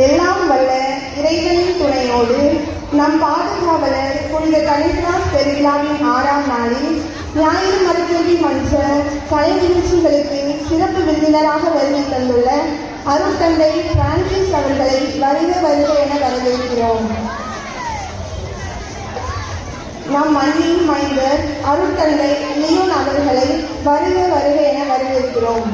எல்லாம் வல்ல இறைவனின் துணையோடு நம் பாதுகாவலர் புனித கனிஸ்ராஸ் பெருவிழாவின் 6ஆம் நாளில் ஞாயிறு மறுகல்வி மன்ற கலை நிகழ்ச்சிகளுக்கு சிறப்பு விருந்தினராக வருகை தந்துள்ள அருட்தந்தை பிரான்சிஸ் அவர்களை வருக வருக என வரவேற்கிறோம். நம் மண்ணின் மைந்தர் அருட்தந்தை லியோன் அவர்களை வருக வருக என வரவேற்கிறோம்.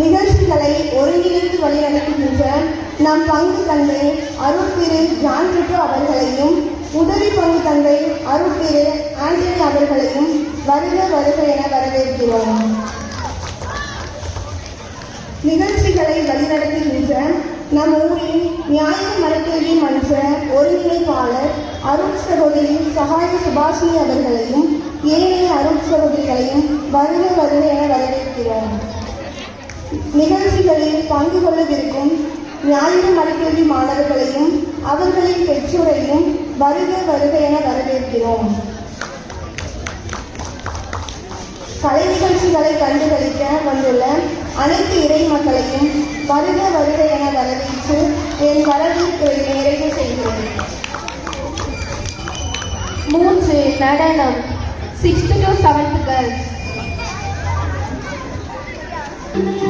நிகழ்ச்சிகளை ஒருங்கிணைந்து வழிநடத்துகின்ற நம் பங்கு தந்தை அருட்திரு ஜான் பிரிட்டோ அவர்களையும் உதவி பங்கு தந்தை அருட்திரு ஆண்டனி அவர்களையும் வருக வருக என வரவேற்கிறோம். நிகழ்ச்சிகளை வழிநடத்துகின்ற நம் ஊரின் ஞாயிறு மரக்கல்வி மன்ற ஒருங்கிணைப்பாளர் அருட் சகோதரி சகாய சுபாஷினி அவர்களையும் ஏனைய அருட் சகோதரிகளையும் வருக வருக என வரவேற்கிறோம். நிகழ்ச்சிகளில் பங்கு கொள்ளவிருக்கும் ஞாயிறு மரக்கல்வி மாணவர்களையும் அவர்களின் பெற்றோரையும் வருக வருக என வரவேற்கிறோம். கலை நிகழ்ச்சிகளை கண்டுகளிக்க வந்துள்ள அனைத்து இறை மக்களையும் வருக வருக என வரவேற்று என் வரவேற்பை நிறைவு செய்கிறேன். 3 நடனம் 6th to 7th girls. Thank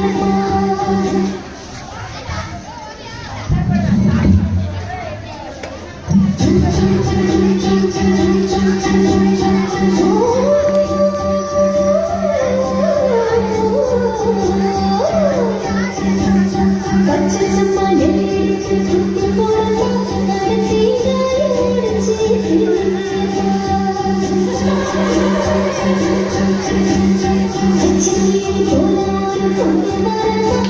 you.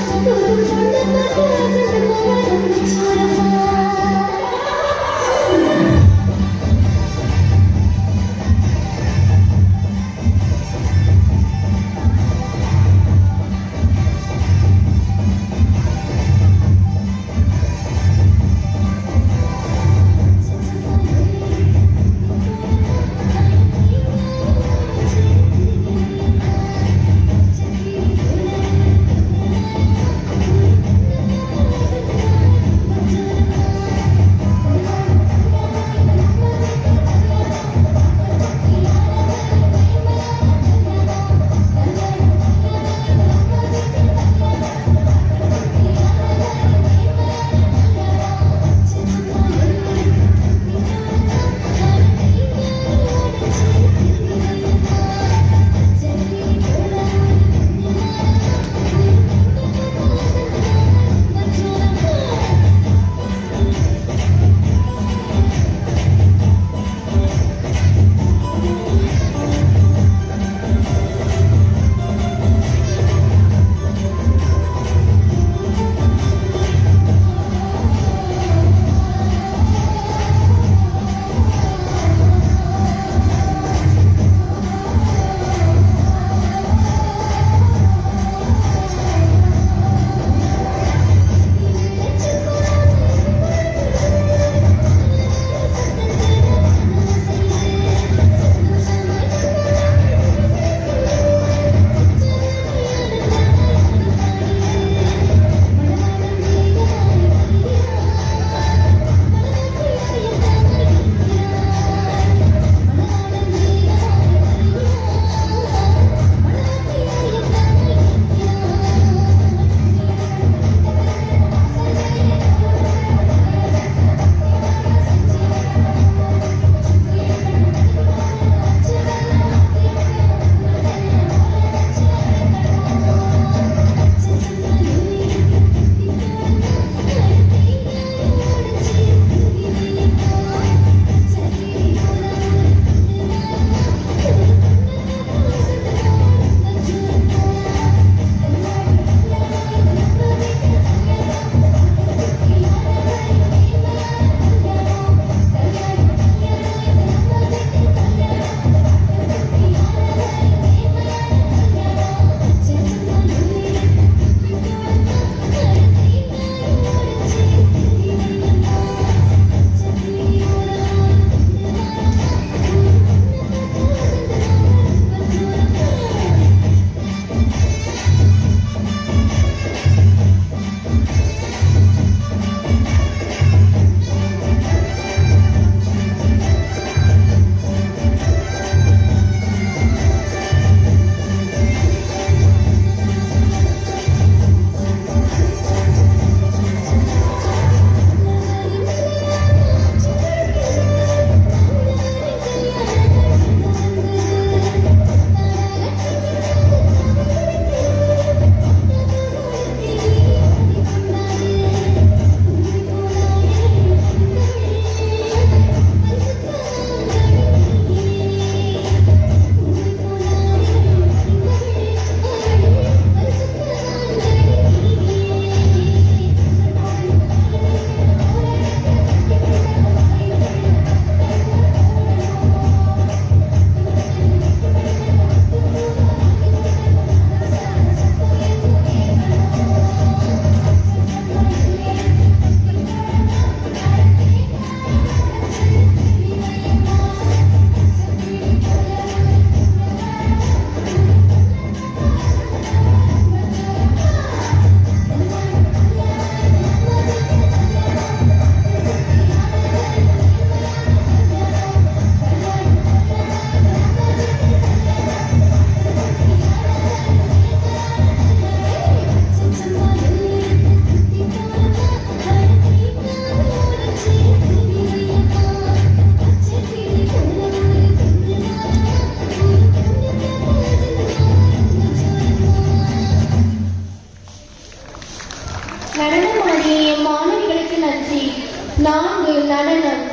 நடனம்.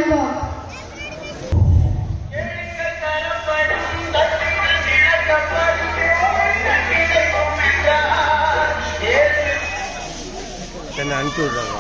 Time bomb. என்ன அனுப்பி விடுறாங்க.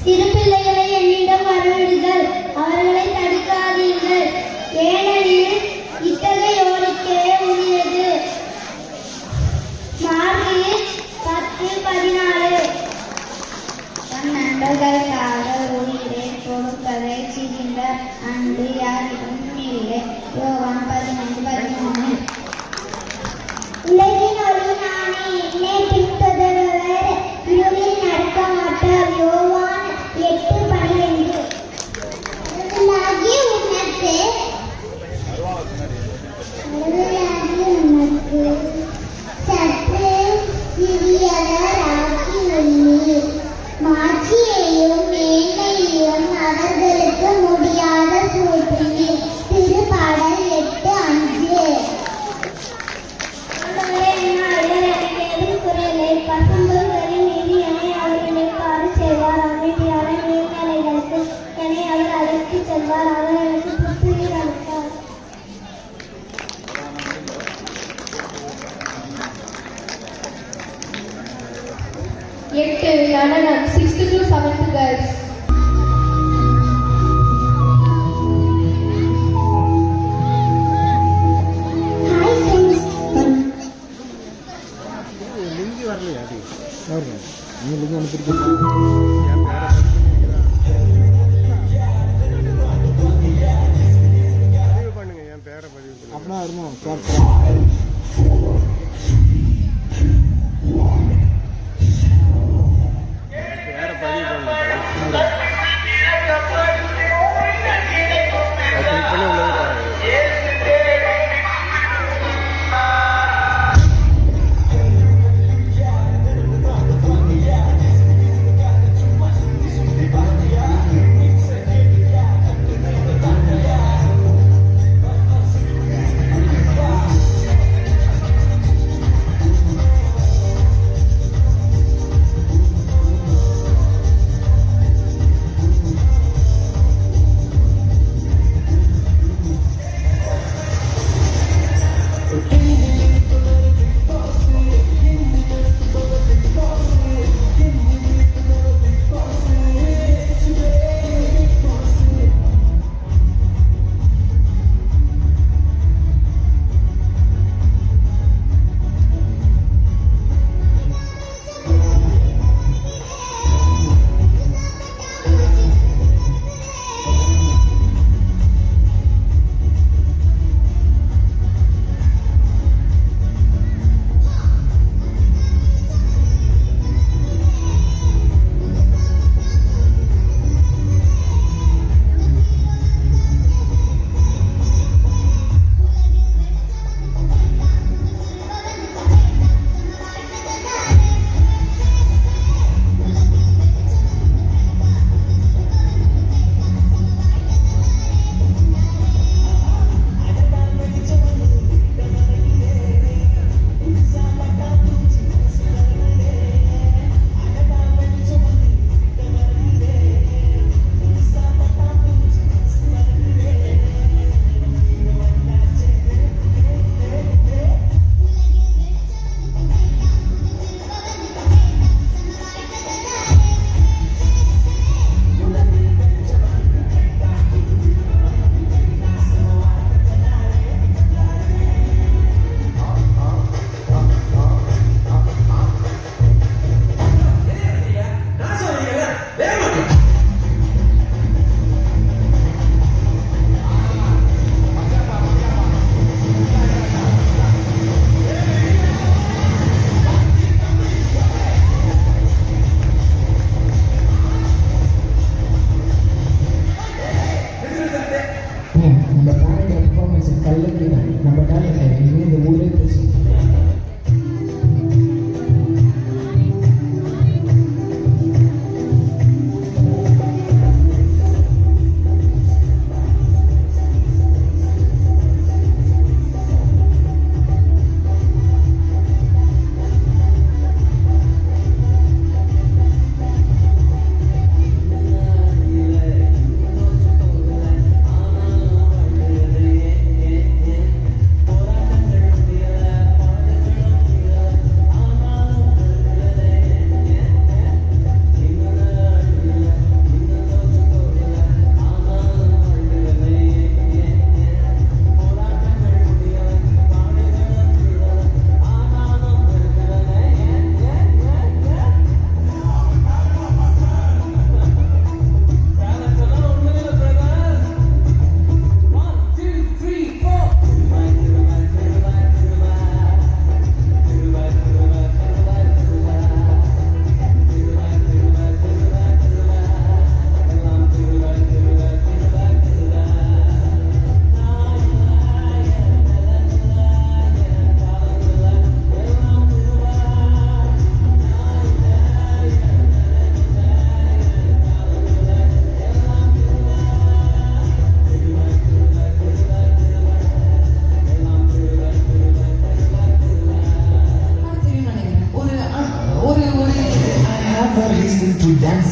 சிறு பிள்ளைகளை என்னிடம் வரவிடுங்கள், அவர்களை தடுக்காதீர்கள், ஏனெனில் இத்தகையோருக்கே உரியது. மார்க்கு 10:14. தன் நண்பர்களுக்காக உயிரை கொடுப்பதை சிரிந்த அன்பு யாரிடம் இல்லை. யோவான் 15:13. உலகின் ஒளி நானே, என்னை பின்தொடர்பவர் இருளில் நடக்க மாட்டார். யோவான் 8:12. உனக்கு சற்று சிறியவராக்கி உள்ளீர். மாட்சியையும் மேன்மையையும் அவர்களுக்கு முடியாத சூழ்ச்சினீர். திருப்பாடல் 8:5. பசும்பொருளின் மீது என்னை அவர்களை பாடு செய்வார். அமைதியான நீர்நிலைகளுக்கு என்னை அவர் அழைத்துச் செல்வார். அவர் எனக்கு புத்துயிர் அளித்தார். எட்டு நடனம் 6th to 7th girls. Hi friends. லிங்கி வரலையா? அது நீங்கள் லிங்கி அனுப்பியிருக்கீங்க. பதிவு பண்ணுங்க, என் பேரை பதிவு பண்ணுங்க. அப்படின்னா வருமா? பேரை பதிவு பண்ணுங்க. பண்ணி உள்ளது.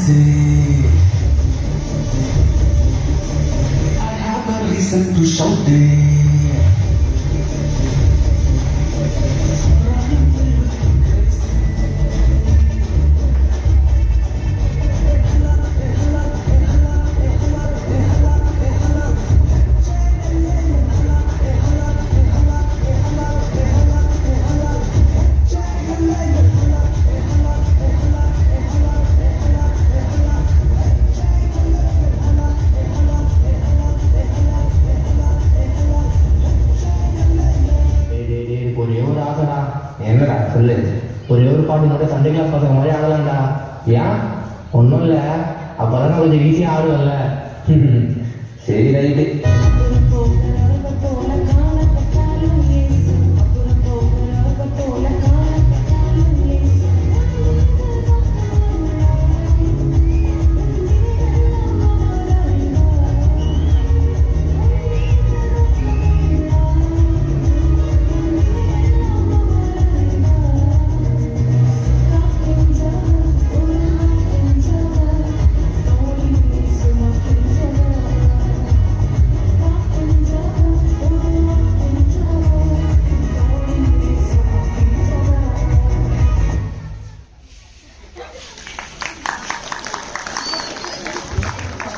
it. I have a reason to shout it. ஒரே ஒரு ஆசைடா. என்னடா சொல்லு. ஒரே ஒரு பாட்டு மட்டும் சண்டே கிளாஸ் பசங்க மாதிரி ஆடலாம்டா. ஏன்? ஒன்றும் இல்லை, அப்போதான் நான் கொஞ்சம் ஈஸியாக ஆடுவேன்ல. சரி ரைட்டு.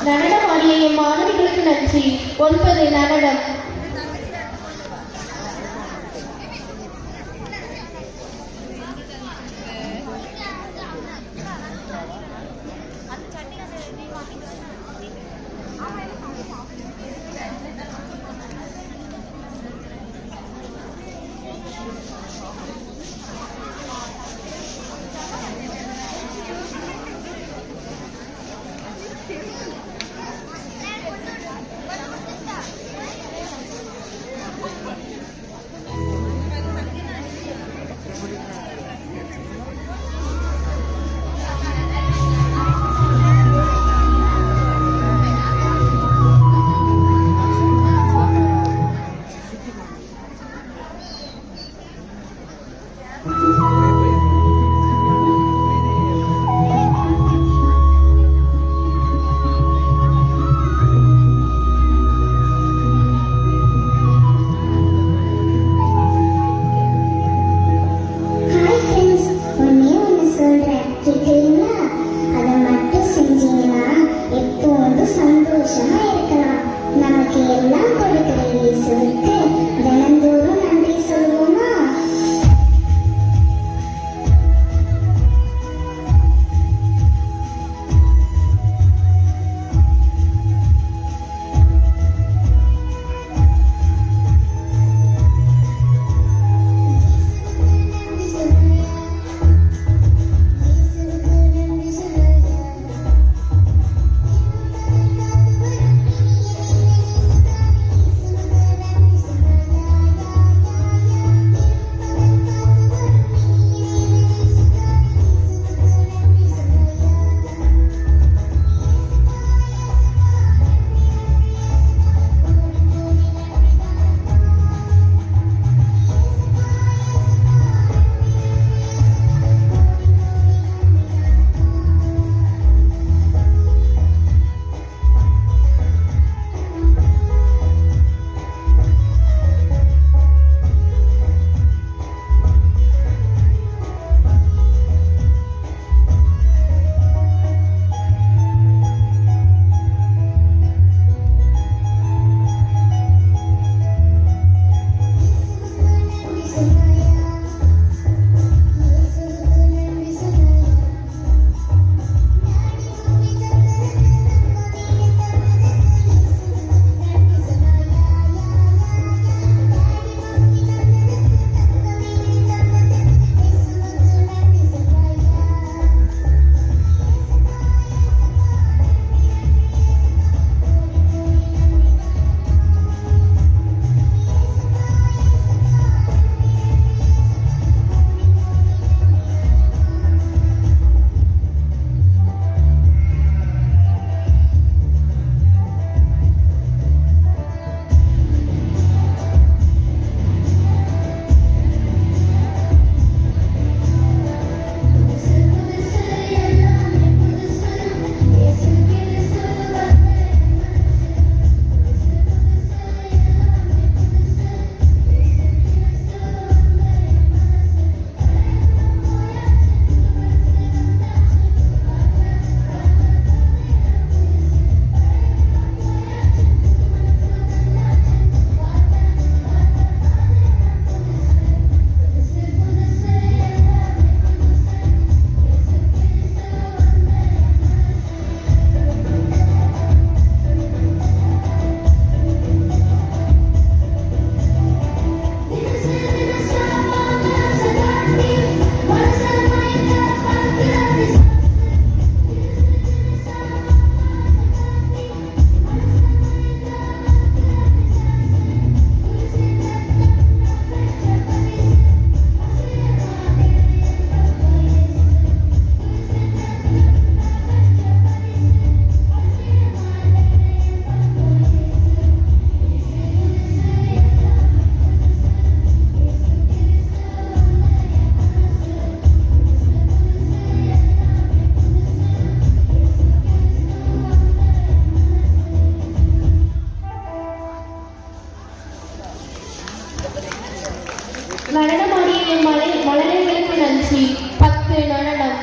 நடனம் ஆடிய என் மாணவிகளுக்கு நன்றி. 9 நடனம். நடனமாடிய மலர்களுக்கு நன்றி 10 நடனம்.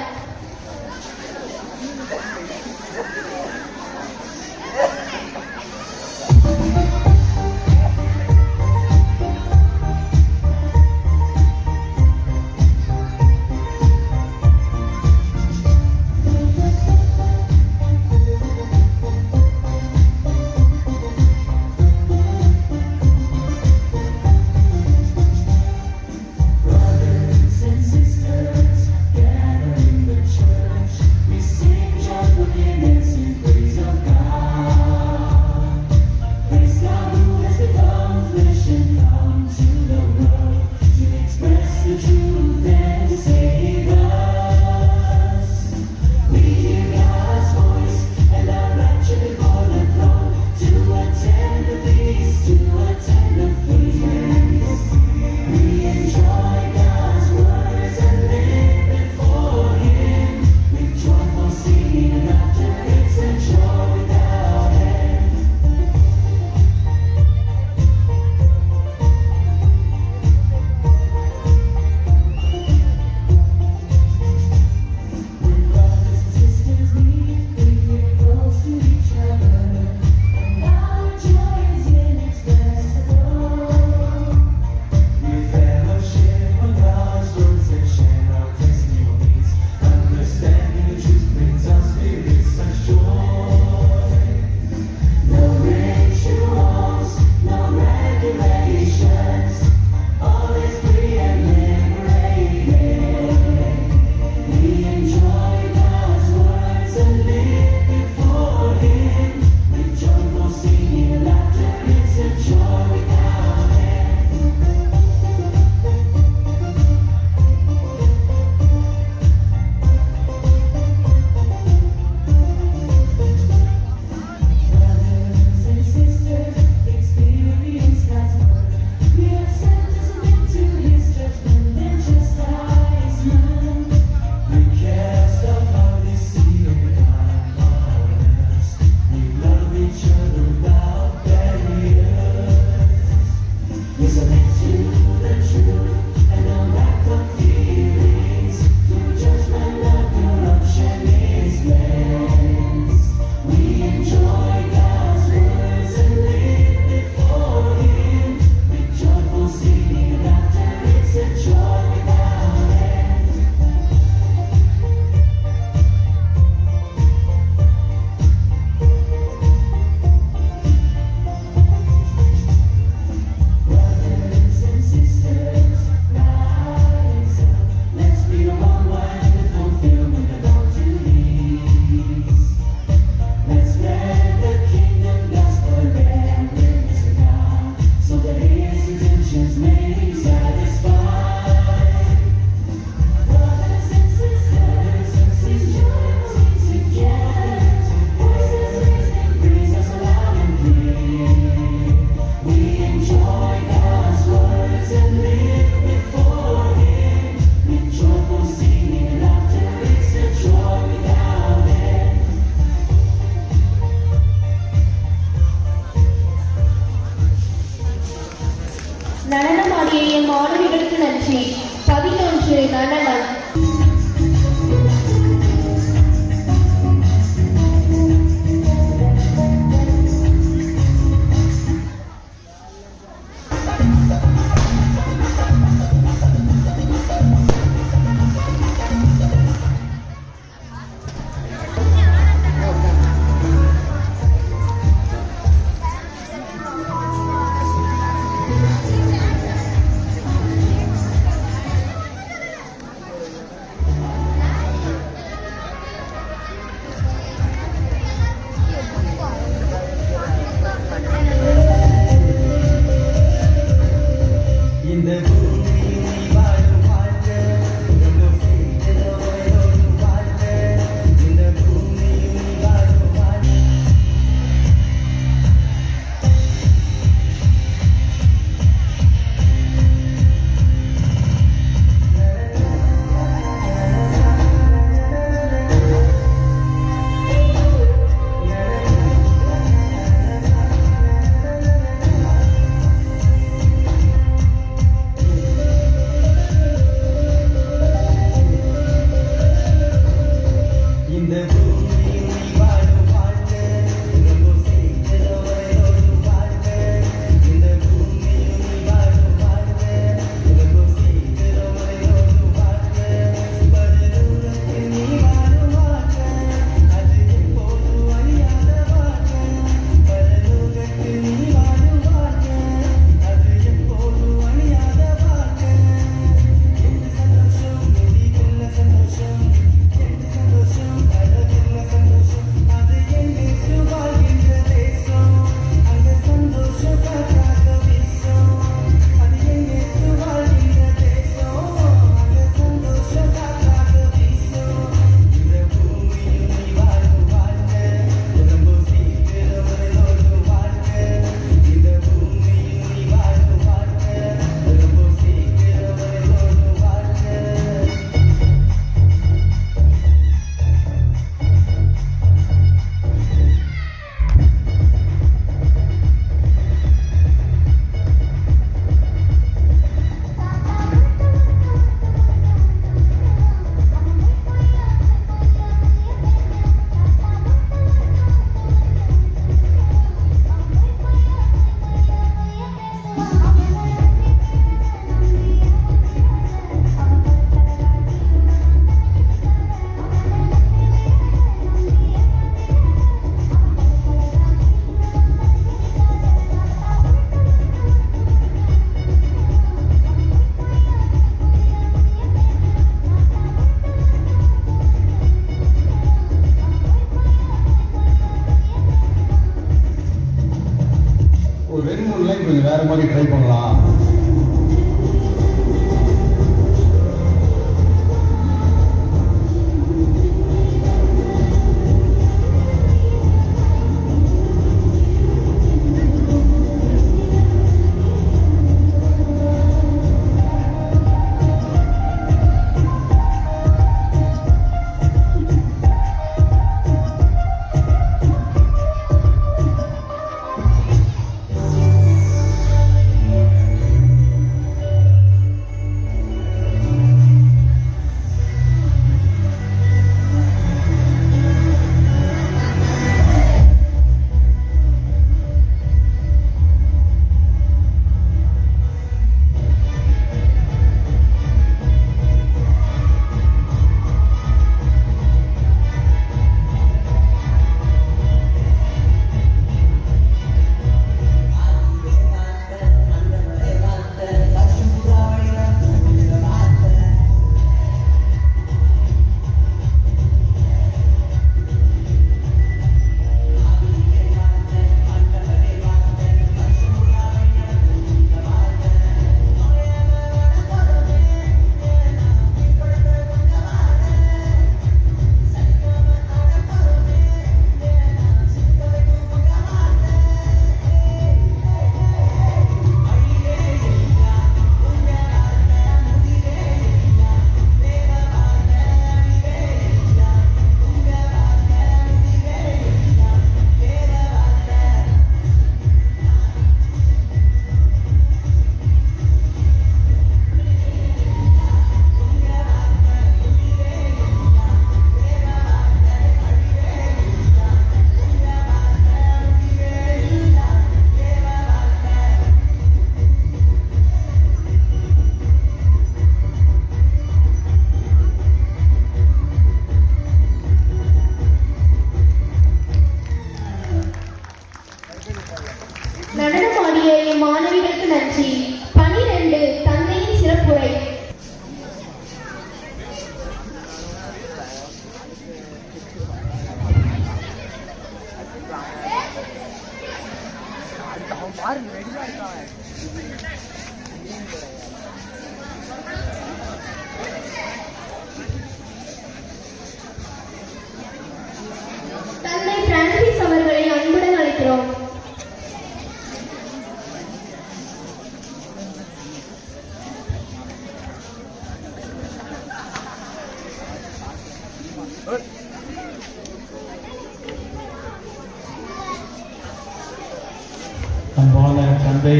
அன்பான தந்தை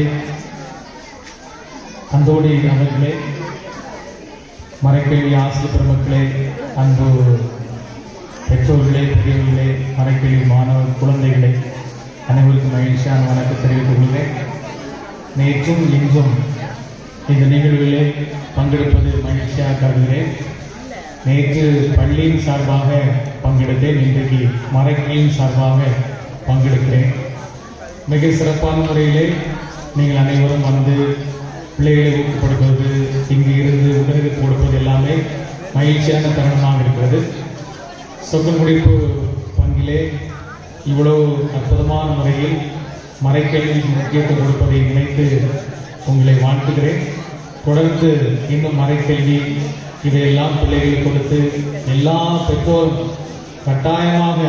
அந்தோடி அவர்களே, மறைக்கல்வி ஆசிரியர் பெருமக்களே, அன்பு பெற்றோர்களே, பெரியவர்களே, மறைக்கல்வி மாணவ குழந்தைகளே, அனைவருக்கும் மகிழ்ச்சியான வணக்கம் தெரிவித்துக் கொள்கிறேன். நேற்றும் இன்றும் இந்த நிகழ்விலே பங்கெடுப்பது மகிழ்ச்சியாக கருதுகிறேன். நேற்று பள்ளியின் சார்பாக பங்கெடுத்தேன், இன்றைக்கு மறைக்கல்வியின் சார்பாக பங்கெடுக்கிறேன். மிக சிறப்பான முறையிலே நீங்கள் அனைவரும் வந்து பிள்ளைகளை ஊக்கப்படுத்துவது, இங்கு இருந்து உணவு கொடுப்பது எல்லாமே மகிழ்ச்சியான தருணமாக இருக்கிறது. சொல் முடிப்பு பங்கிலே இவ்வளவு அற்புதமான முறையில் மறைக்கல்விக்கு முக்கியத்துவம் கொடுப்பதை நினைத்து உங்களை வாழ்த்துகிறேன். தொடர்ந்து இன்னும் மறைக்கல்வி இதையெல்லாம் பிள்ளைகளை கொடுத்து எல்லா பெற்றோரும் கட்டாயமாக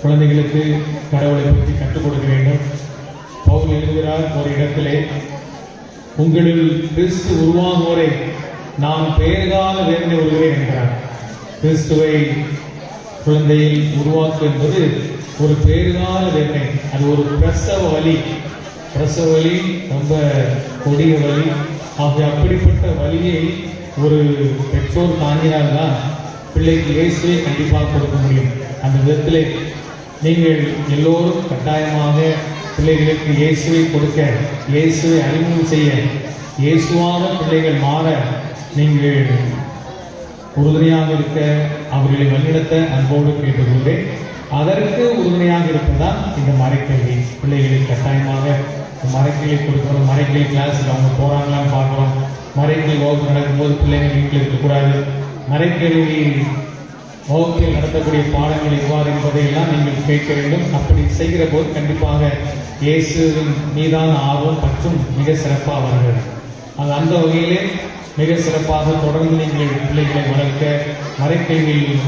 குழந்தைகளுக்கு கடவுளை பற்றி கற்றுக் கொடுக்க வேண்டும். பவுல் எழுதுகிறார் ஒரு இடத்திலே, உங்களில் கிறிஸ்து உருவாகுவோரை நான் பெயர்கால வேதனை வருகிறேன் என்கிறார். கிறிஸ்துவை குழந்தையில் உருவாக்கு என்பது ஒரு பெயர்கால வேதனை. அது ஒரு பிரசவ வலி. பிரசவ வலி ரொம்ப கொடிய வலி. ஆகிய அப்படிப்பட்ட வலியை ஒரு பெற்றோர் தாங்கினால்தான் பிள்ளைக்கு இயேசுவை கண்டிப்பாக கொடுக்க முடியும். அந்த விதத்திலே நீங்கள் எல்லோரும் கட்டாயமாக பிள்ளைகளுக்கு இயேசுவை கொடுக்க, இயேசுவை அறிமுகம் செய்ய, இயேசுவான பிள்ளைகள் மாற நீங்கள் உறுதுணையாக இருக்க, அவர்களை வழிநடத்த அன்போடு கேட்டுக்கொள்கிறேன். அதற்கு உறுதுணையாக இருப்பதுதான் இந்த மறைக்கல்வி. பிள்ளைகளுக்கு கட்டாயமாக மறைக்கல்வி கொடுக்கணும். மறைக்கல்வி கிளாஸுக்கு அவங்க போகிறாங்களான்னு பார்க்குறோம். மறைக்கல்வி வகுப்பு நடக்கும்போது பிள்ளைகள் வீட்டில் இருக்கக்கூடாது. மறைக்கல்வி வகுப்பில் நடத்தக்கூடிய பாடங்கள் எவ்வாறு என்பதையெல்லாம் நீங்கள் கேட்க வேண்டும். அப்படி செய்கிற போது கண்டிப்பாக இயேசுவின் மீதான ஆர்வம் மற்றும் மிக சிறப்பாக வருகிறது. அந்த வகையிலே மிக சிறப்பாக தொடர்ந்து நீங்கள் பிள்ளைகளை வளர்க்க, மறைக்கல்வியில்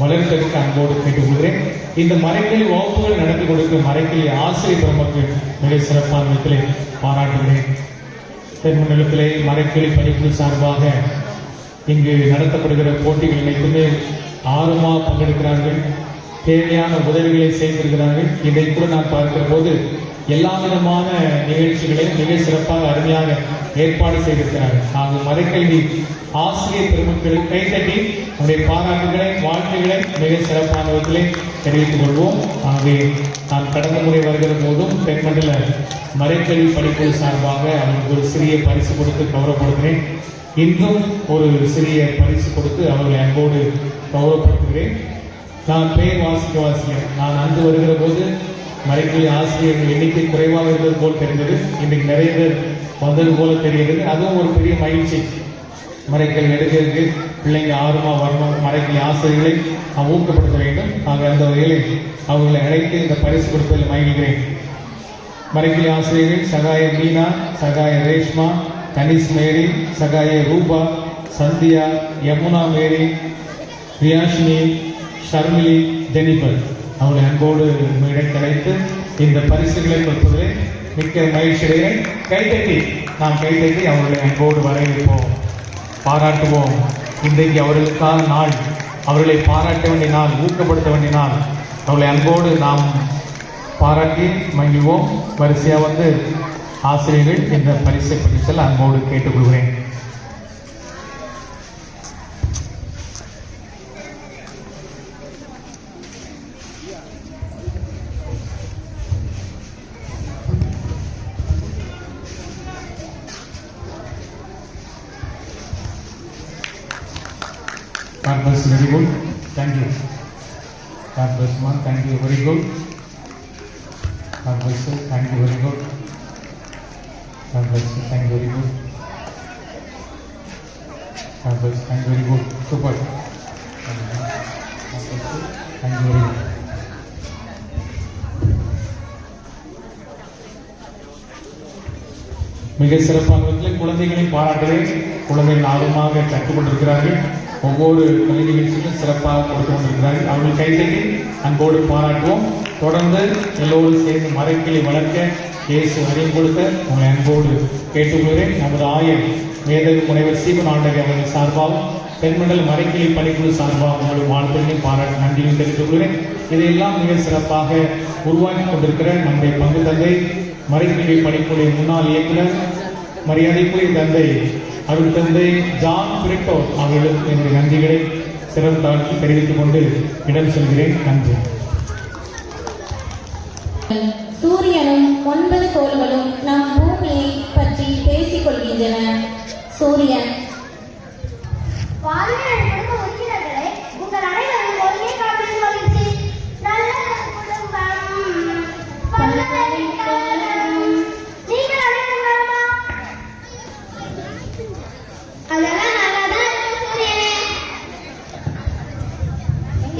வளர்ப்பதற்கு அன்போடு கேட்டுக்கொள்கிறேன். இந்த மறைக்கல்வி வகுப்புகள் நடத்தி கொடுக்க மறைக்கல்வி ஆசிரியர் பெருமக்கள் மிக சிறப்பான விதத்திலே பாராட்டுகிறேன். தென்மண்டலத்திலே மறைக்கல்வி படிப்பு சார்பாக இங்கு நடத்தப்படுகிற போட்டிகள் அனைத்துமே ஆர்வமாக பங்கெடுக்கிறார்கள். தேவையான உதவிகளை செய்திருக்கிறார்கள். இதை கூட நான் பார்க்கிற போது எல்லா விதமான நிகழ்ச்சிகளையும் மிக சிறப்பாக அருமையாக ஏற்பாடு செய்திருக்கிறார்கள். ஆக மறைக்கல்வி ஆசிரியர் பெருமக்களுக்கு கைத்தட்டி நம்முடைய பாராட்டுகளை, வாழ்த்துக்களை மிக சிறப்பான விதத்திலே தெரிவித்துக் கொள்வோம். ஆகவே நான் கடந்த முறை வருகிற போதும் தென்மண்டல மறைக்கல்வி படிப்பு சார்பாக அவர்களுக்கு ஒரு சிறிய பரிசு கொடுத்து கௌரவப்படுகிறேன். இன்றும் ஒரு சிறிய பரிசு கொடுத்து அவர்களை அன்போடு கௌரவப்படுத்துகிறேன். நான் பெயர் வாசிக்கிறேன். நான் அன்று வருகிற போது மறைக்கல்வி ஆசிரியர்கள் எண்ணிக்கை குறைவாக இருந்தது போல் தெரிந்தது. இன்றைக்கு நிறைய பேர் வந்தது போல தெரிகிறது. அதுவும் ஒரு பெரிய மகிழ்ச்சி. மறைக்கல்வி எடுக்கிறதுக்கு பிள்ளைங்க ஆர்வமாக வரணும். மறைக்கல்வி ஆசிரியர்களை நாம் ஊக்கப்படுத்த வேண்டும். ஆக அந்த வகையில் அவர்களை அழைத்து இந்த பரிசு கொடுப்பதில் மகிழ்கிறேன். மறைக்கல்வி ஆசிரியர்கள் சகாய மீனா, சகாய ரேஷ்மா, கனிஷ் மேரி, சகாய ரூபா, சந்தியா, யமுனா மேரி, ரியாஷினி, ஷர்மிலி, ஜெனிபர் அவர்களை அன்போடு நம்மிடம் கிடைத்து இந்த பரிசுகளை கொடுப்பதிலே மிக்க மகிழ்ச்சி அடைகிறேன். நாம் கைத்தட்டி அவர்களை அன்போடு வரவேற்போம், பாராட்டுவோம். இன்றைக்கு அவர்களுக்கான நாள், அவர்களை பாராட்ட வேண்டிய நாள், ஊக்கப்படுத்த வேண்டிய நாள். அவர்களை அன்போடு நாம் பாராட்டி மகிழ்வோம். வரிசையாக வந்து ஆசிரியர்கள் இந்த பரிசை பரிசல் அன்போடு கேட்டுக்கொள்கிறேன். God bless you, very good. Thank you. God bless you, thank you, very good. God bless you, thank you, very good. God bless you, thank you, very good. God bless you, thank you, very good. Super. God bless you, thank you, very good. மிக சிறப்பான விதத்தில் குழந்தைகளை பாராட்டுகிறேன். குழந்தைகள் ஆர்வமாக கற்றுக் கொண்டிருக்கிறார்கள். ஒவ்வொரு கல்வி நிகழ்ச்சியிலும் சிறப்பாக கொடுத்து கொண்டிருக்கிறார்கள். அவர்கள் கைத்தட்டி அன்போடு பாராட்டுவோம். தொடர்ந்து எல்லோரும் சேர்ந்து மறைக்கலை வளர்க்க, இயேசு அறிவு கொடுக்க உங்களை அன்போடு கேட்டுக்கொள்கிறேன். நமது ஆயர் மேதகு முனைவர் சீமன் ஆண்டகை அவர்கள் சார்பாகவும் தென்மண்டல் மறைக்கிளை பணிக்குழு சார்பாக உங்களுடைய வாழ்த்துக்களையும் பாராட்டு நன்றியும் தெரிவித்துக் கொள்கிறேன். இதையெல்லாம் மிக சிறப்பாக உருவாக்கி கொண்டிருக்கிற நம்முடைய பங்கு தந்தை மறைக்கிளை பணிக்குழு முன்னாள் இயக்குனர் மரியாதைக்குரிய தந்தை அருள் தந்தை ஜான் பிரிட்டோ அவர்களுக்கு என்னுடைய நன்றிகளை சிறப்பு தாழ்த்தி தெரிவித்துக் கொண்டு இடம் செல்கிறேன். நன்றி. சூரியனும் 9 கோள்களும் நம் பூமியை பற்றி பேசிக் கொள்கின்றன. சூரியன் வாழ்வில் குடும்ப உறுப்பினர்களே, உங்கள் அனைவரும் ஒருங்கே காப்பது மகிழ்ச்சி. நல்ல குடும்பம் பல்லவரின் காலம். நீங்கள் அனைவரும் வருமா? அதெல்லாம் நல்லாதான் இருக்கு சூரியனே.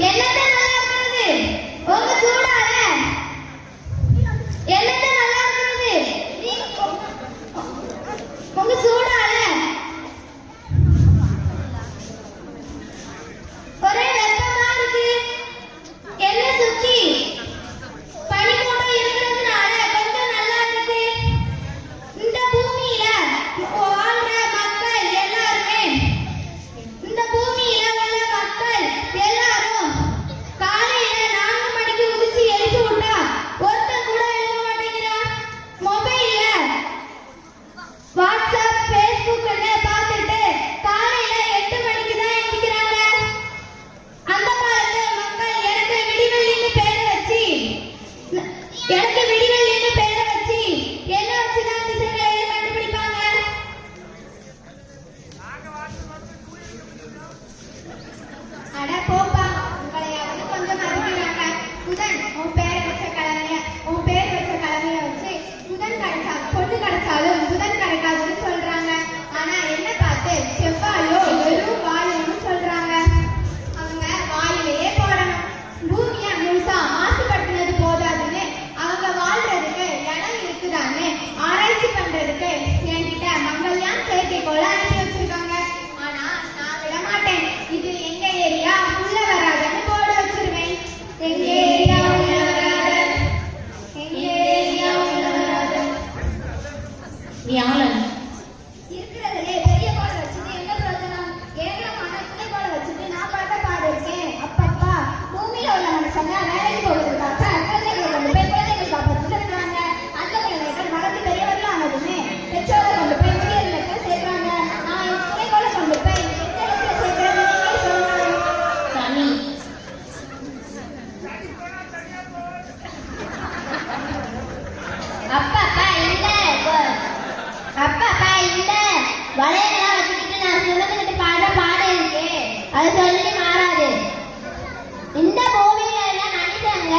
என்னதான் நல்லா இருக்கிறது? உங்க சூடால என்னதான் நல்லா இருக்கிறது? உங்க சூடால ஒரே வெப்பமா இருக்கு. என்ன சுத்தி பனிமூட்டம் இருக்கிறதுனால கொஞ்சம் நல்லா இருக்கு. இந்த பூமியில வாழ்ற மக்கள் எல்லாருமே, இந்த பூமியில உள்ள மக்கள் எல்லாரும் காலையில 4 மணிக்கு உதிச்சு எழுப்பி விட்டா ஒருத்தன் கூட எழுத மாட்டேங்கிறான். மொபைல்ல வாட்ஸ்அப் ஃபேஸ்புக்னு பார்த்துட்டு காலையில 8 மணிக்கு தான் எந்திக்கிறாங்க. அந்த காலத்து மக்கள் எனக்கு விடிவெள்ளின்னு பேரை வச்சு என்ன வச்சுதான் திசைகளை கண்டுபிடிப்பாங்க. அட போப்பா, உங்களையாவது கொஞ்சம் மதிக்கிறாங்க. புதன் உன் பேரை வச்ச கிழமைய வச்சு புதன் கிடைச்சா பொண்ணு கிடைச்சாலும் புதன் கிடைக்காதுன்னு சொல்றாங்க. ஆனா என்ன பார்த்து செவ்வாயோ வெறும் வாயுன்னு சொல்றாங்க. அவங்க வாயிலேயே போடணும். பூமியை முழுசா மாசுபடுத்தினது போதாதுன்னு அவங்க வாழ்றதுக்கு இடம் இருக்குதான்னு ஆராய்ச்சி பண்றதுக்கு என்கிட்ட மங்கள்யான் செயற்கைக்கோளை அனுப்பி வச்சிருக்காங்க. ஆனா நான் விட மாட்டேன். இது எங்க ஏரியா உள்ள வராதுன்னு போர்டு வச்சிருவேன். எங்க ஏரியா உள்ள வராது, எங்க ஏரியா உள்ள வராது. வியாழன் இருக்கிறதுலே பெரிய கோளை வச்சுட்டு என்ன பிரயோஜனம்? ஏராளமான சின்ன கோளை வச்சுட்டு நான் பாட்ட பாடு இருக்கேன். அப்பப்பா, பூமியில உள்ள மனுஷங்க வேலைக்கு போகிறதுக்காக குழந்தைகளை கொண்டு போய் குழந்தைகள் காப்பகத்துல இருக்கிறாங்க. அந்த குழந்தைகள் வளர்ந்து பெரியவர்கள் ஆனதுமே பெற்றோரை கொண்டு போய் முதியோர் இல்லத்துல சேர்க்கிறாங்க. நான் என் துணை கோளை கொண்டு போய் எந்த இடத்துல சேர்க்கிறேன்னு நீங்களே சொல்லுங்க. சனி அப்பப்பா இந்த வளையெல்லாம் வச்சுக்கிட்டு நான் சுமந்துக்கிட்டு பாடுற பாடம் இருக்கு. அது சொல்லிட்டு மாறாது. இந்த பூமியில எல்லாம் மனுஷங்க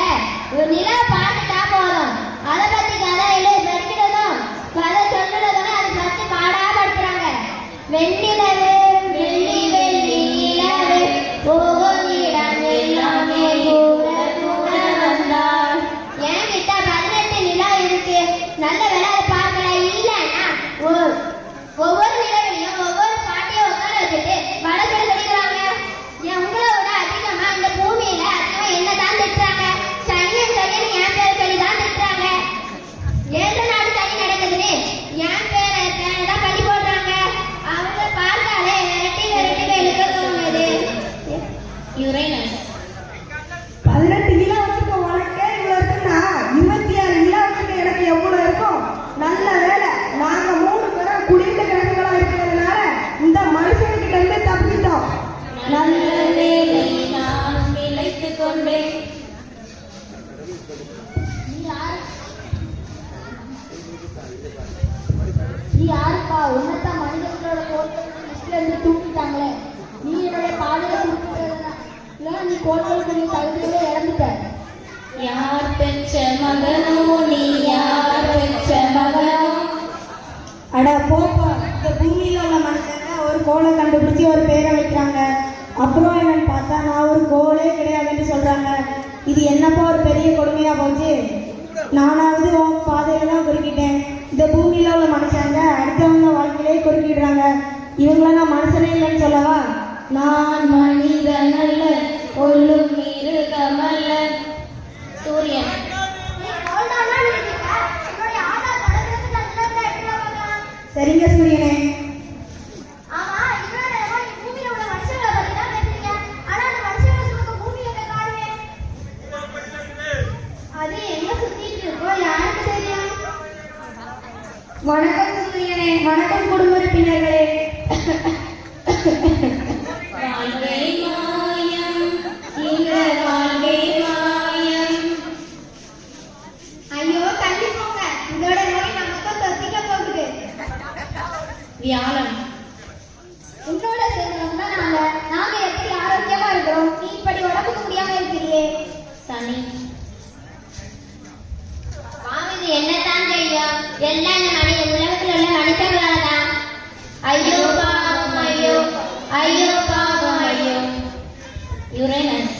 ஒரு நிலா பார்த்துட்டா போதும். அதை பத்தி கதையில படிக்கிறதும் கதை சொல்றதும் அதை பத்தி பாடாப்படுத்துறாங்க. வெண்ணிலவு வெள்ளி வெள்ளி நிலவு போகிடம் எல்லாமே கூட கூட வந்தாள். என்கிட்ட 18 நிலா இருக்கு. நல்ல வேலை அதை பார்க்கல. இல்லைன்னா ஒவ்வொரு நிலவிலையும் ஒவ்வொரு பாட்டியை உட்கார வச்சுட்டு வடக்கு சொல்லிக்கிறாங்க. உங்களை விட அதிகமா இந்த பூமியில அதிகமா என்ன தான் திட்டுறாங்க. சனியன் சனியன் என் பேரை சொல்லி தான் திட்டுறாங்க. எந்த நாடு சனி நடக்குதுன்னு என் பேரை தான் பண்ணி போடுறாங்க. அவங்க பார்த்தாலே விரட்டி வெளுக்க தோணுது. யுரேனஸ் 18 கிலோ வச்சுக்க உனக்கே இவ்வளோ இருக்குன்னா 26 கிலோ வச்சுக்க எனக்கு எவ்வளோ இருக்கும்? நல்ல வேலை, நாங்க 3 பேரும் குளிர்ந்த கிரகங்களா இருக்கிறதுனால இந்த மனுஷன்கிட்ட இருந்து தப்பிட்டோம். நல்ல வேலை நான் நிலைத்துக் கொண்டேன். நீ யாருப்பா? உன்னதான் மனிதர்களோட லிஸ்ட்ல இருந்து தூக்கிட்டாங்களே. நீ என்னுடைய பாதையை தூக்கிட்டா நீ கோட்டைக்கு தகுதியிலே இறந்துட்ட. யார் பெற்ற மகனோ நீ, யார் பெற்ற மகனோ? அட போப்பா, இந்த பூமியில உள்ள மனுஷங்க ஒரு கோளை கண்டுபிடிச்சி ஒரு பேரை வைக்கிறாங்க. அப்புறம் என்னன்னு பார்த்தா நான் ஒரு கோளே கிடையாதுன்னு சொல்றாங்க. இது என்னப்பா ஒரு பெரிய கொடுமையா போச்சு. நானாவது உன் பாதையில தான் குறுக்கிட்டேன். இந்த பூமியில உள்ள மனுஷங்க அடுத்தவங்க வாழ்க்கையிலே குறுக்கிடுறாங்க. இவங்கள நான் மனுஷனே இல்லைன்னு சொல்லவா? நான் மனிதன் அல்ல, கொல்லும் மிருகமல்ல. சூரியன் சரிங்க சூரியனே. வாழ்வே மாயம் இந்த வாழ்வே மாயம். ஐயோ தள்ளி போங்க, இதோட நோய் நமக்கும் தொத்திக்க போகுது. வியாழன் உன்னோட சேர்ந்தவங்க நாங்க எப்படி ஆரோக்கியமா இருக்கிறோம், நீ இப்படி உடம்புக்கு முடியாம இருக்கிறியே. சனி மாமிது என்னத்தான் செய்யும், எல்லாம் இந்த மனித உலகத்தில் உள்ள மனுஷங்களாலதான். ஐயோ பாவம் ஐயோ, ஐயோ பாவம் ஐயோ. யுரேனஸ்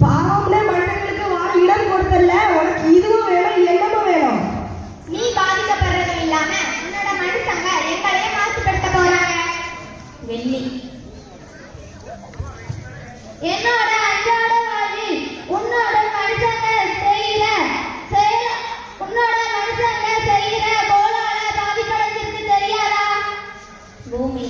பாவம்னே மனிதர்களுக்கு வாழ இடம் கொடுத்தல, உனக்கு இதுவும் வேணும் என்னமும் வேணும். நீ பாதிக்கப்படுறது இல்லாம உன்னோட மனுஷங்க எங்களையே மாசுபடுத்த போறாங்க. வெள்ளி என்னோட அன்றாட வாழ்வில் உன்னோட மனுஷங்க செய்யற செயல உன்னோட மனுஷங்க செய்யற கோளால பாதிப்படைஞ்சிருக்கு தெரியாதா. பூமி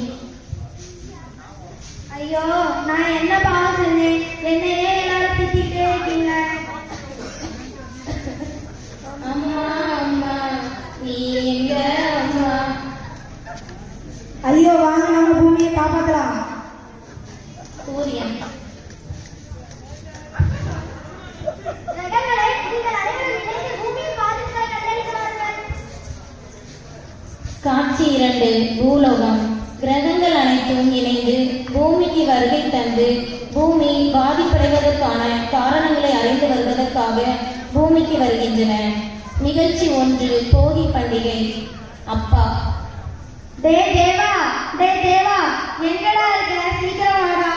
ஐயோ நான் என்ன பாவம் செஞ்சேன், என்னையே எல்லாரும் திட்டிகிட்டே இருக்கீங்க. அம்மா அம்மா நீ எங்க அம்மா. ஐயோ வாங்க நம்ம பூமியை காப்பாத்தலாம். சூரியன் கிரகங்களை நீங்கள் அனைவரும் இணைந்து பூமியை பாதுகாக்க கண்டறிகிறார்கள். காட்சி 2 பூலோகம். கிரகங்கள் அனைத்தும் இணைந்து பூமிக்கு வருகை தந்து பூமி பாதிப்படைவதற்கான காரணங்களை அறிந்து வருவதற்காக பூமிக்கு வருகின்றன. நிகழ்ச்சி 1 போகி பண்டிகை. அப்பா டே தேவா, டே தேவா எங்கடா இருக்க, சீக்கிரம் வாடா.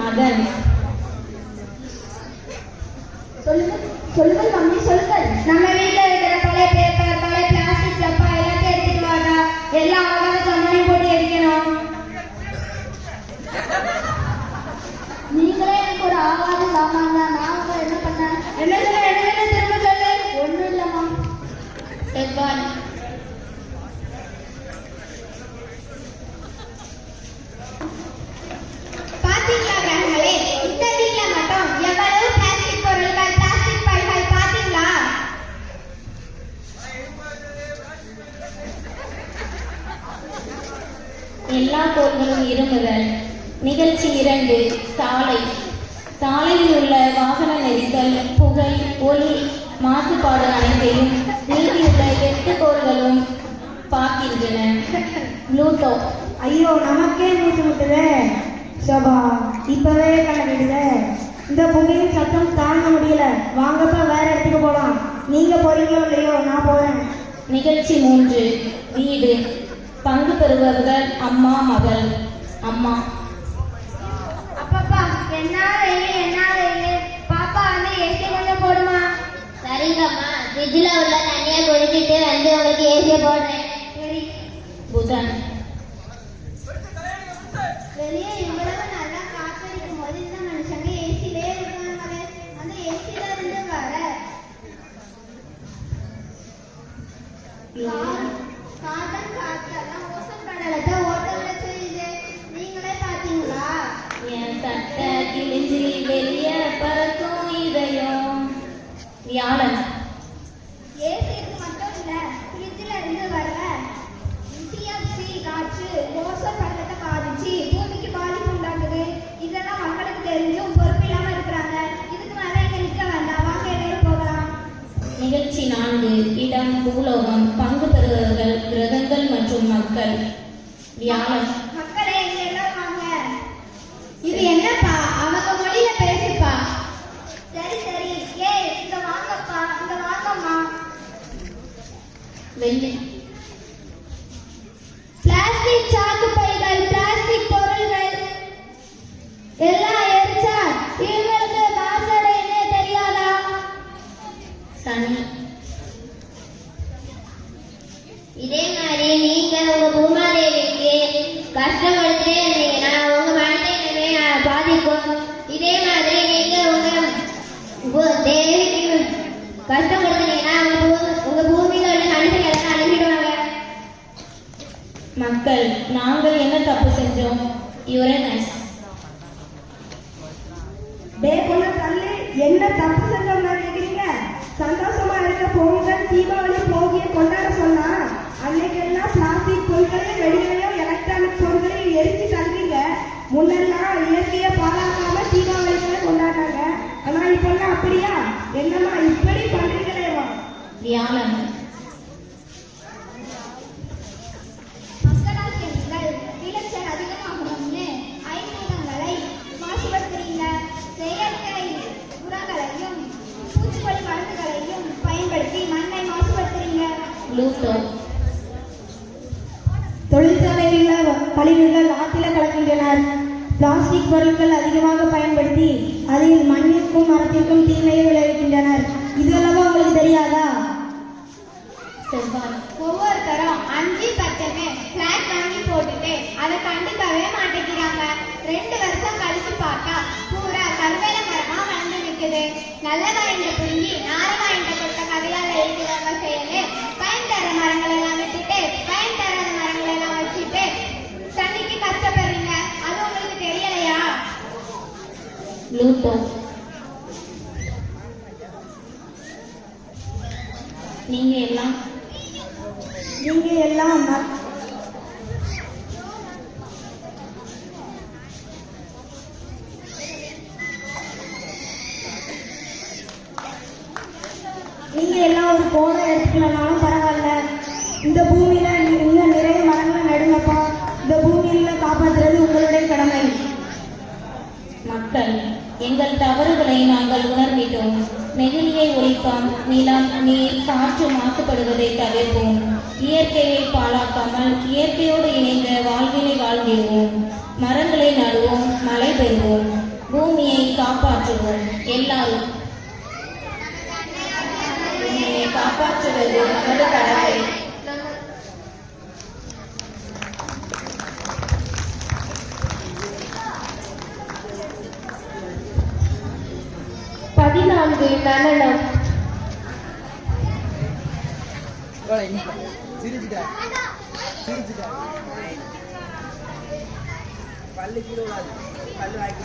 மகன் சொல்லுங்கள் மம்மி சொல்லுங்கள். நம்ம வீட்டுல இருக்கிற பழைய பேப்பர் பழைய பிளாஸ்டிக் டப்பா எல்லாத்தையும் எடுத்துட்டு வாடா, எல்லா அழகான சம்மனையும் போட்டு எரிக்கணும். நீங்களே எனக்கு ஒரு ஆகாத சாமான் தான், நான் உங்க என்ன பண்ணேன். என்ன திரும்ப சொல்லு. ஒண்ணும் இல்லம்மா. செவ்வாய் பாத்தீங்களா கிரகங்களே, இந்த வீட்ல மட்டும் எவ்வளவு பிளாஸ்டிக் பொருட்கள் பிளாஸ்டிக் பைகள் பாத்தீங்களா. எல்லா கோள்களும் இருமுதல். நிகழ்ச்சி 2 சாலை. சாலையில் உள்ள வாகன நெரிசல் புகை ஒலி மாசுபாடு அனைத்தையும் நீதியுள்ள 8 கோள்களும் பார்க்கின்றன. ப்ளூட்டோ ஐயோ நமக்கே மூச்சு முட்டுதே. சோபா இப்பவே கண்ண இந்த புகையின் சத்தம் தாங்க முடியல. வாங்கப்பா வேற இடத்துக்கு போலாம். நீங்க போறீங்களோ இல்லையோ நான் போறேன். நிகழ்ச்சி 3 வீடு. பங்கு பெறுபவர்கள் அம்மா மகள். அம்மா அப்பப்பா என்ன பாப்பா வந்து ஏசி கொஞ்சம் போடுமா. சரிங்கம்மா, ஃப்ரிட்ஜில் உள்ள தண்ணியை குடிச்சிட்டு வந்து உங்களுக்கு ஏசியை போடுறேன். சரி. புதன் வெளியே இவ்வளவு நல்லா காத்தடிக்கும் போது இந்த மனுஷங்க ஏசிலே இருக்காங்களே, அந்த ஏசில இருந்து வர கார்பன் காற்றெல்லாம் ஓசோன் படலத்தை ஓட்டல்ல செய்யுது. நீங்களே பாத்தீங்களா. என் சட்டை கிழிஞ்சி வெளியே பறக்கும் இதயம். வியாழன் ஏசிக்கு மட்டும் இல்ல, ஃப்ரிட்ஜில் இருந்து வர சிஎஃப்சி காற்று ஓசோன் படலத்தை பாதிச்சு பூமிக்கு பாதிப்பு உண்டாக்குது. இதெல்லாம் மக்களுக்கு தெரிஞ்சும் பொறுப்பில்லாம இருக்கிறாங்க. இதுக்கு மேல எங்க நிற்க வேண்டாம், வாங்க எல்லாரும் போகலாம். நிகழ்ச்சி 4 இடம் பூலோகம். பங்கு பெறுபவர்கள் கிரகங்கள் மற்றும் மக்கள். வியாழன் மக்களே இங்க எல்லாம் வாங்க. இது என்னப்பா, அவங்க மொழியில பேசுப்பா. சரி சரி, இங்க வாங்கப்பா, இங்க வாங்கம்மா. வெள்ளி பிளாஸ்டிக் சாக்கு பைகள் பிளாஸ்டிக் பொருள்கள் எல்லாம் எரிச்சா இவங்களுக்கு மாசடைன்னு தெரியாதா. சனி இதே மாதிரி நீங்க உங்க பூமாதேவிக்கு கஷ்டம் கொடுத்துட்டே இருந்தீங்கன்னா உங்க மனநிலைமை பாதிக்கும். இதே மாதிரி நீங்க உங்க தேவிக்கு கஷ்டம் கொடுத்தீங்கன்னா உங்க பூமியில உள்ள மனுஷங்க எல்லாம் அனுப்பிடுவாங்க. மக்கள் நாங்கள் என்ன தப்பு செஞ்சோம். யுரேனஸ் டே பொண்ணு தள்ளி என்ன தப்பு செஞ்சோம்னா கேக்குறீங்க. சந்தோஷமா இருக்க பொங்கல் தீபாவளி போகிய கொண்டாட சொன்னா அன்னைக்கு எல்லாம் பிளாஸ்டிக் பொருட்களையும் வெடிகளையும் வியாழன். மக்களாகிய நீங்கள் விளைச்சல் அதிகமாகணும்னு ஐம்பூதங்களை மாசுபடுத்துறீங்க. செயற்கை உரங்களையும் பூச்சிக்கொல்லி மருந்துகளையும் பயன்படுத்தி மண்ணை மாசுபடுத்துறீங்க. ப்ளூட்டோ. தொழிற்சாலையில் உள்ள கழிவுகள் ஆற்றில் கலக்கின்றனர். பிளாஸ்டிக் பொருட்கள் அதிகமாக பயன்படுத்தி அதில் மண்ணிற்கும் மரத்திற்கும் தீமையை விளைவிக்கின்றனர். இதெல்லாம் உங்களுக்கு தெரியாதா? செவ்வாய். ஒவ்வொருத்தரும் 5-10 பிளாட் வாங்கி போட்டுட்டு அதை கண்டுக்கவே மாட்டேங்கிறாங்க. 2 வருஷம் கழிச்சு பார்த்தா பூரா கருவேல மரமா வளர்ந்து நிற்குது. நல்ல காய்ந்த புரிஞ்சி நார காய்ந்த கொடுத்த கதையால் எழுதுறவங்க செயலு. பயன் தர மரங்கள் எல்லாம் விட்டுட்டு பயன் தராத மரங்கள் எல்லாம் வச்சுட்டு தண்ணிக்கு கஷ்டப்படுறீங்க. அது உங்களுக்கு தெரியலையா? ப்ளூட்டோ. நீங்க எல்லாம் ஒரு போன எடுத்துக்கலனாலும் பரவாயில்ல. இந்த பூமியில நீங்க நிறைய மரங்களை நடுங்கப்பா. இந்த பூமியில காப்பாற்றுறது உங்களுடைய கடமை. மக்கள், எங்கள் தவறுகளை நாங்கள் உணர்ந்திட்டோம். நெகிழியை ஒழிப்போம். நிலம், நீர், காற்று மாசுபடுவதை தவிர்ப்போம். இயற்கையை பாழாக்காமல் இயற்கையோடு இணைந்த வாழ்வினை வாழ்ந்திடுவோம். மரங்களை நடுவோம், மழை பெறுவோம், பூமியை காப்பாற்றுவோம். எல்லாரும் பூமியை காப்பாற்றுவது நமது கடமை. நடனம். பல்லு கீழே பல்லு வாய்க்கு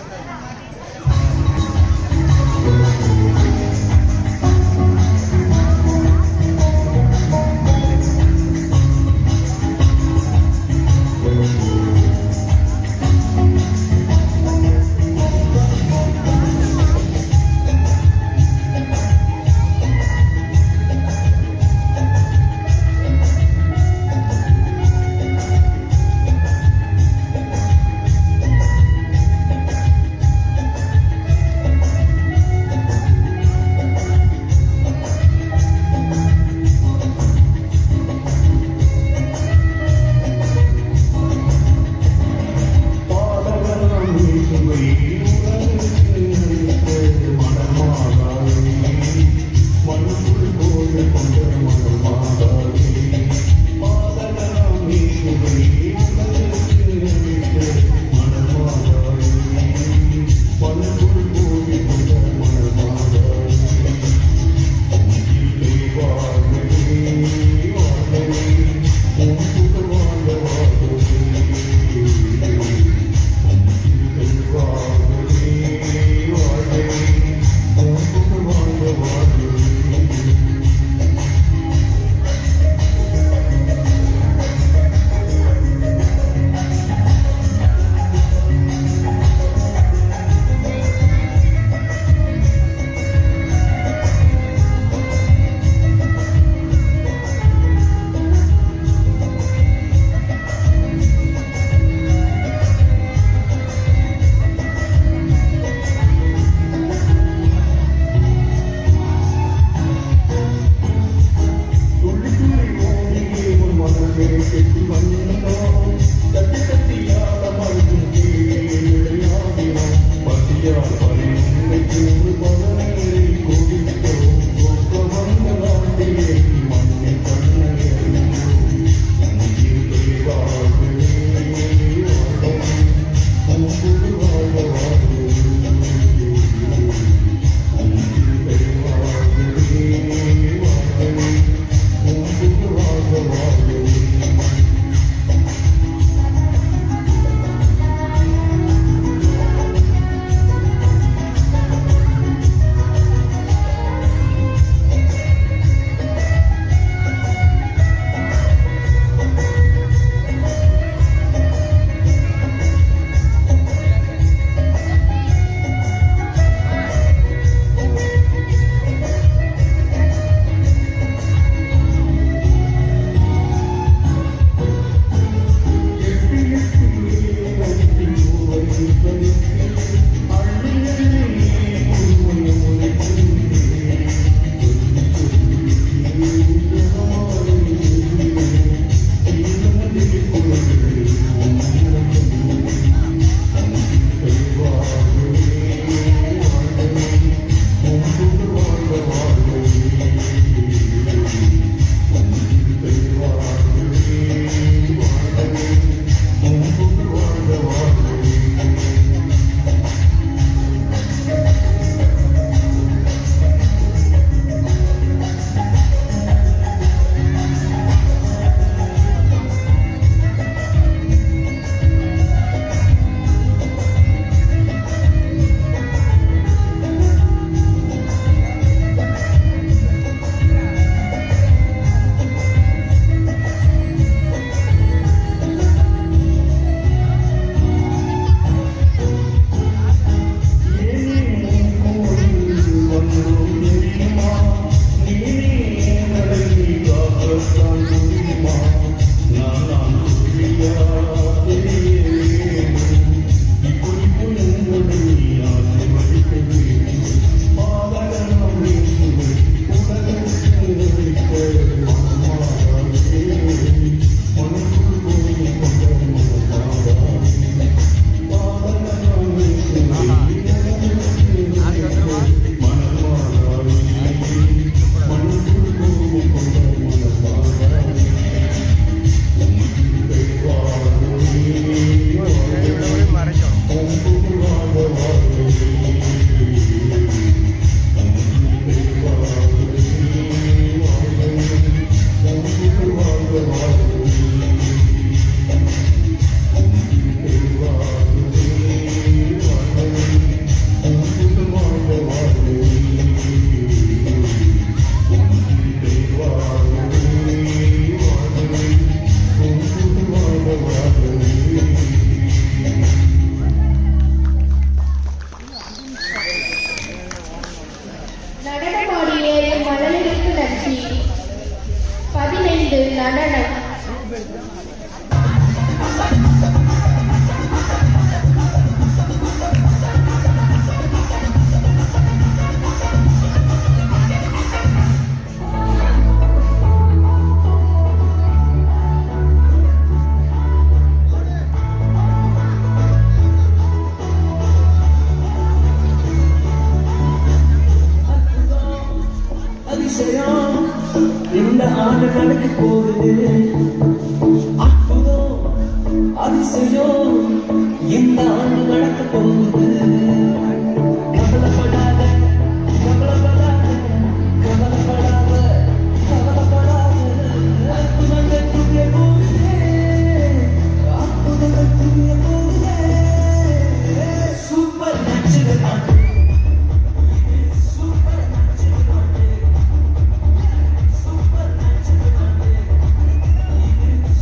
அதிசயம் இந்த ஆண்டு நடக்க போகுது. கவலைப்படாத கவலைப்படாத கவலைப்படாத கவலைப்படாத அற்புதங்கள் புரிய போகுதே, அற்புதங்கள் புரிய போகுதே. சூப்பர் நேச்சுரல் ஆண்டு, சூப்பர் நேச்சுரல் ஆண்டு, சூப்பர் நேச்சுரல் ஆண்டு,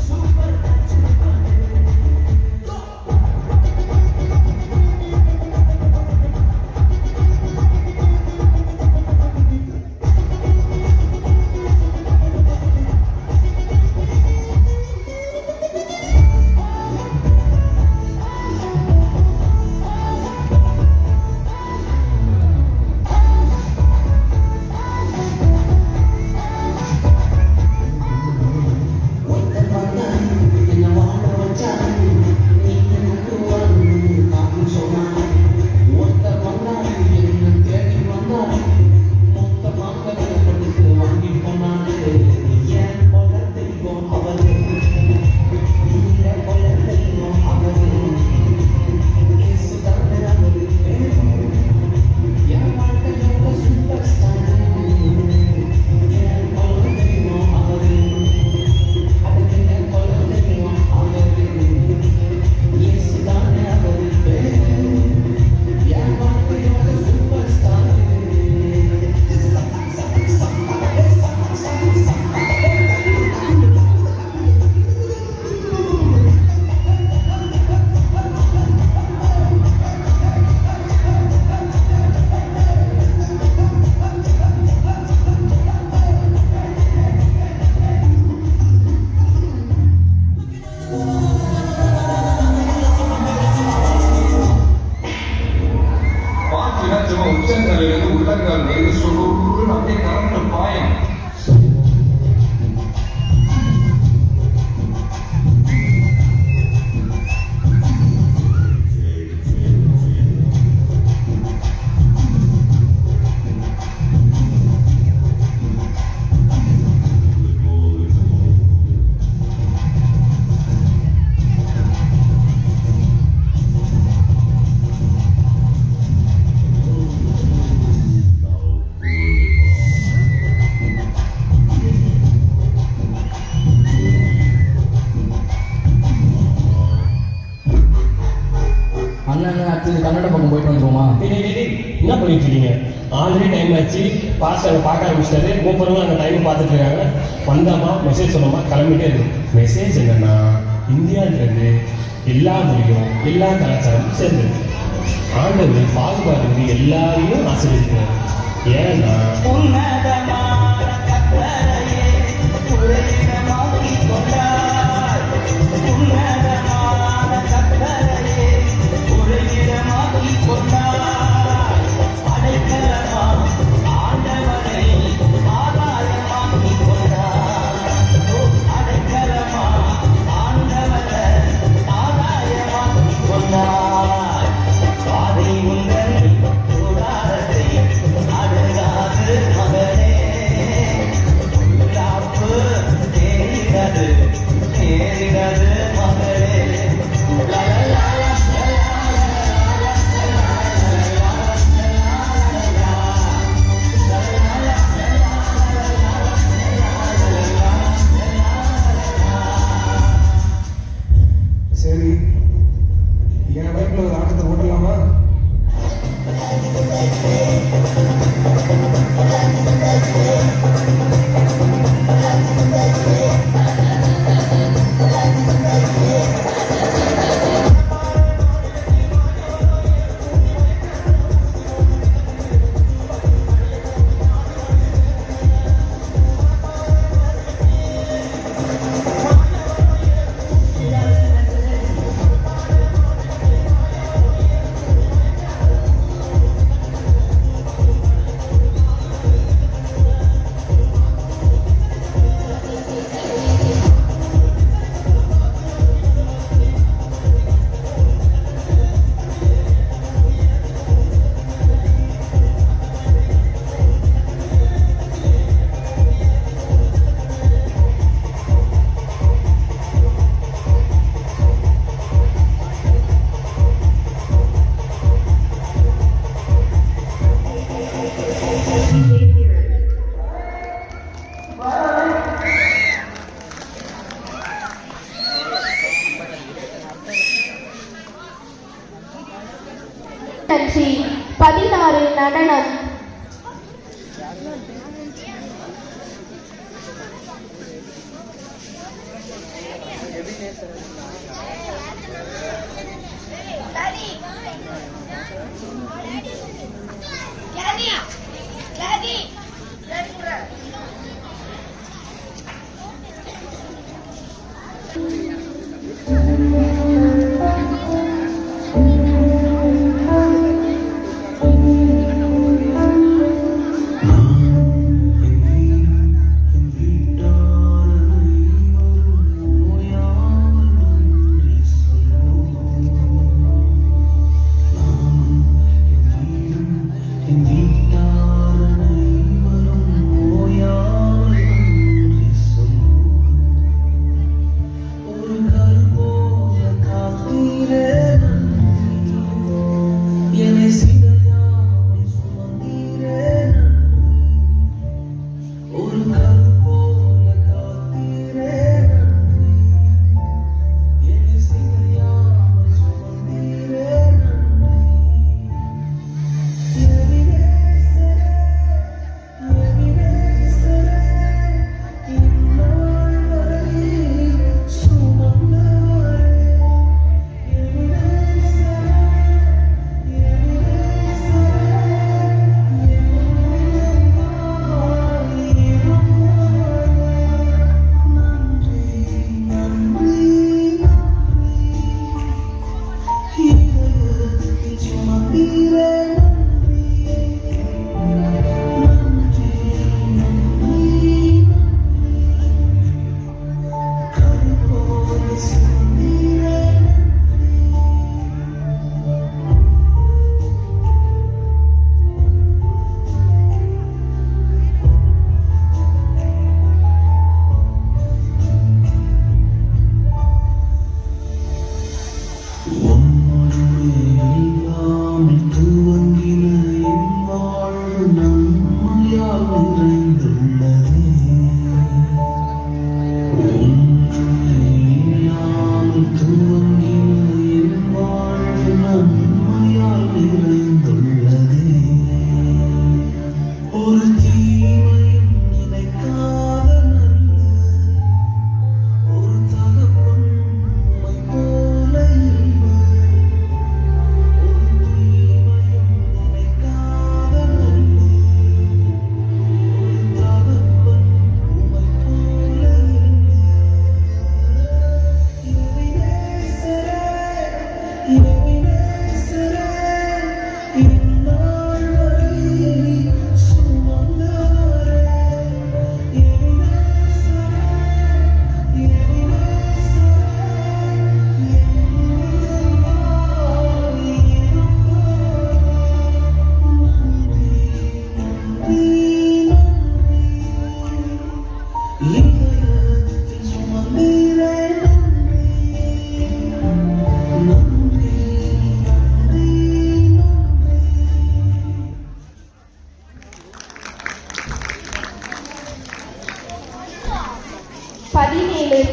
சூப்பர் நேச்சுரல் ஆண்டு. உச்சந்தலையிலிருந்து உள்ளங்கால் வரை சுருன்னு அப்படியே கலந்து பாயம். கன்னட பக்கம் போயிட்டு வந்துருவோமா? என்ன பண்ணிட்டு இருக்கீங்க? ஆல்ரெடி டைம் ஆச்சு. பாஸ் பார்க்க ஆரம்பிச்சிட்டாரு. மூப்பரும் அந்த டைம் பார்த்துட்டு இருக்காங்க. வந்தாமா மெசேஜ் சொன்னோமா கிளம்பிட்டே இருக்கு. மெசேஜ் என்னன்னா, இந்தியான்றது எல்லா மொழியும் எல்லா கலாச்சாரமும் சேர்ந்தது. ஆண்டவர் பாகுபாடு எல்லாரையும் ஆசீர்வதிக்கிறார். ஏன்னா சரி, என் பைக்கில் ஒரு ஆட்டத்தை ஓட்டலாமா? 16 நடனம்.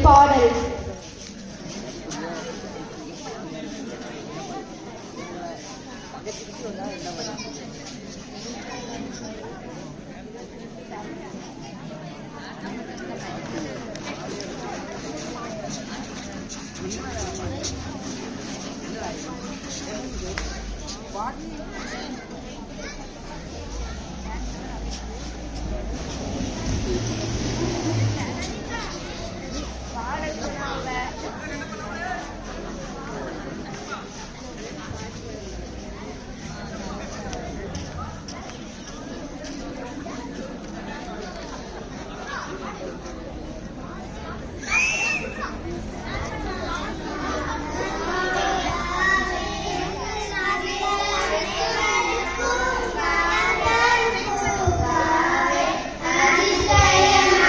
பாடல். அதிசயம்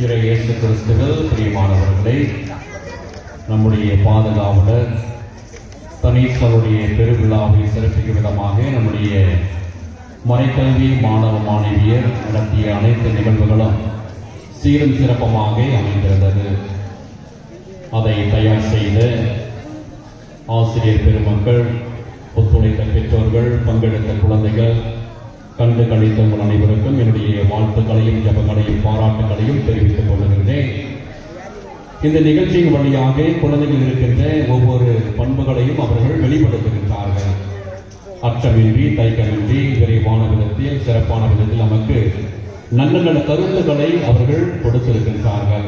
இறை இயேசு கிறிஸ்துவில் பிரியமானவர்களே, நம்முடைய பாதுகாவலர் தனீஸ்வருடைய பெருவிழாவை சிறப்பிக்கும் விதமாக நம்முடைய மறைக்கல்வி மாணவ மாணவியர் நடத்திய அனைத்து நிகழ்வுகளும் சீரும் சிறப்பமாக அமைந்திருந்தது. அதை தயார் செய்த ஆசிரியர் பெருமக்கள், ஒத்துழைத்த பெற்றோர்கள், பங்கெடுத்த குழந்தைகள், கண்டு கழித்த உங்கள் அனைவருக்கும் என்னுடைய வாழ்த்துக்களையும் ஜபங்களையும் பாராட்டுகளையும் தெரிவித்துக் கொள்கிறேன். இந்த நிகழ்ச்சியின் வழியாக குழந்தைகள் இருக்கின்ற ஒவ்வொரு பண்புகளையும் அவர்கள் வெளிப்படுத்துகின்றார்கள். அச்சமின்றி தயக்கமின்றி விரைவான விதத்தில் சிறப்பான விதத்தில் நமக்கு நல்ல நல்ல கருத்துக்களை அவர்கள் கொடுத்திருக்கின்றார்கள்.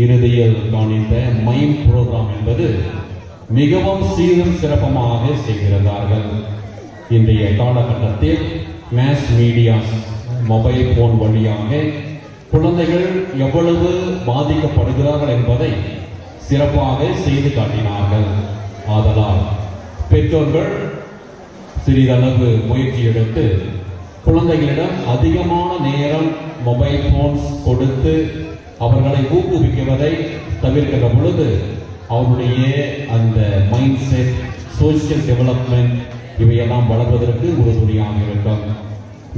இறுதியில் காணித்த மைம் புரோகிராம் என்பது மிகவும் சீரும் சிறப்பமாக செய்கிறார்கள். இன்றைய காலகட்டத்தில் மாஸ் மீடியா மொபைல் போன் வழியாக குழந்தைகள் எவ்வளவு பாதிக்கப்படுகிறார்கள் என்பதை சிறப்பாக செய்து காட்டினார்கள். ஆதலால் பெற்றோர்கள் சிறிதளவு முயற்சி எடுத்து குழந்தைகளிடம் அதிகமான நேரம் மொபைல் போன்ஸ் கொடுத்து அவர்களை ஊக்குவிக்குவதை தவிர்க்கிற பொழுது அவருடைய அந்த மைண்ட் செட், சோசியல் டெவலப்மெண்ட் இவையெல்லாம் வளர்வதற்கு உறுதுணையாக இருக்கும்.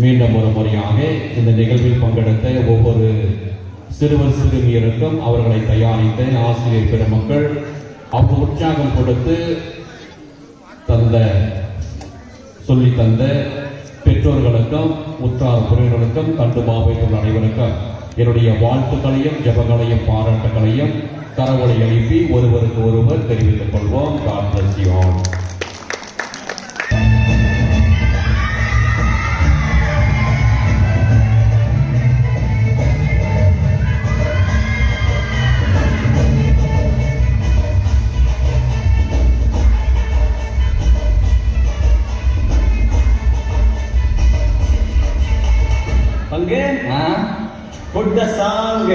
மீண்டும் ஒரு முறையாக இந்த நிகழ்வில் பங்கெடுத்த ஒவ்வொரு சிறுவர் சிறுமியருக்கும் அவர்களை தயாரித்த ஆசிரியர் பெருமக்கள் அவங்க உற்சாகம் கொடுத்து சொல்லி தந்த பெற்றோர்களுக்கும் உற்றார் உறவினர்களுக்கும் கண்டு மாவட்ட அனைவருக்கும் என்னுடைய வாழ்த்துக்களையும் ஜெபங்களையும் பாராட்டுகளையும் கரவொலி எழுப்பி ஒருவருக்கு ஒருவர் தெரிவித்துக் கொள்வோம். God bless you all. Again, put the song.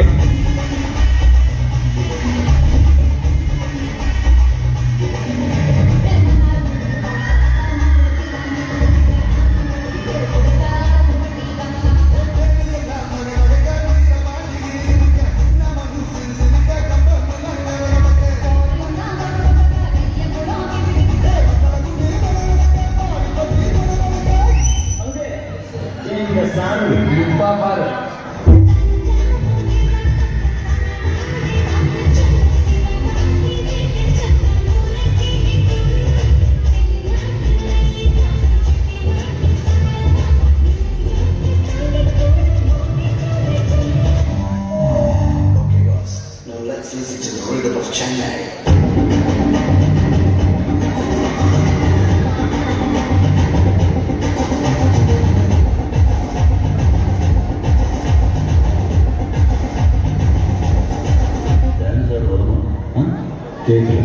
கேட்கல.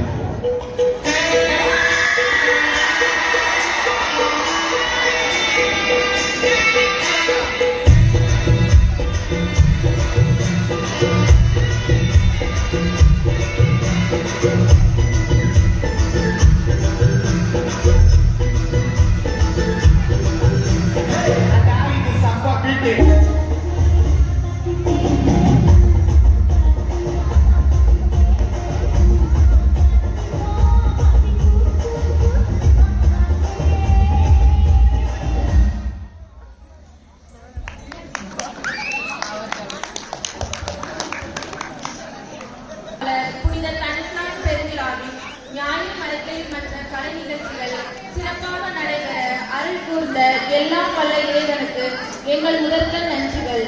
புனித தனிஸ்நான் பெருவிழாவின் ஞாயிறு மரத்தில் மற்ற கலை நிகழ்ச்சிகள் சிறப்பாக நடைபெற அருள் கூர்ந்த எல்லாம் வல்ல இறைவனுக்கு எங்கள் முதற்கண் நன்றிகள்.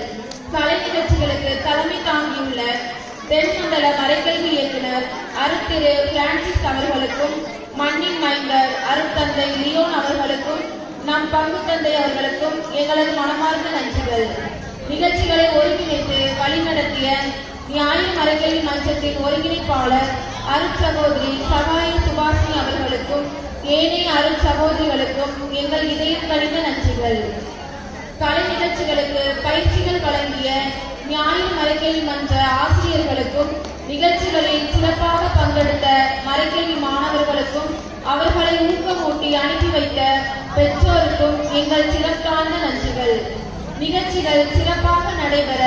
கலை நிகழ்ச்சிகளுக்கு தலைமை தாங்கியுள்ள தென்மண்டல மறைக்கல்வி இயக்குனர் அருட்திரு பிரான்சிஸ் அவர்களுக்கும் மண்ணின் மைந்தர் அருட்தந்தை லியோன் அவர்களுக்கும் நம் பங்கு தந்தை அவர்களுக்கும் எங்களது மனமார்ந்த நன்றிகள். நிகழ்ச்சிகளை ஒருங்கிணைத்து வழிநடத்திய ஞாயிறு மறைக்கல்வி மன்றத்தின் ஒருங்கிணைப்பாளர் அருட்சகோதரி சகாய சுபாஷினி அவர்களுக்கும் ஏனைய அருட்சகோதரிகளுக்கும் எங்கள் இதயம் கழிந்த நன்றிகள். கலை நிகழ்ச்சிகளுக்கு பயிற்சிகள் வழங்கிய ஞாயிறு மறைக்கல்வி மன்ற ஆசிரியர்களுக்கும் நிகழ்ச்சிகளில் சிறப்பாக பங்கெடுத்த மறைக்கல்வி மாணவர்களுக்கும் அவர்களை ஊக்கமூட்டி அனுப்பி வைத்த பெற்றோருக்கும் எங்கள் சிறப்பார்ந்த நன்றிகள். நிகழ்ச்சிகள் சிறப்பாக நடைபெற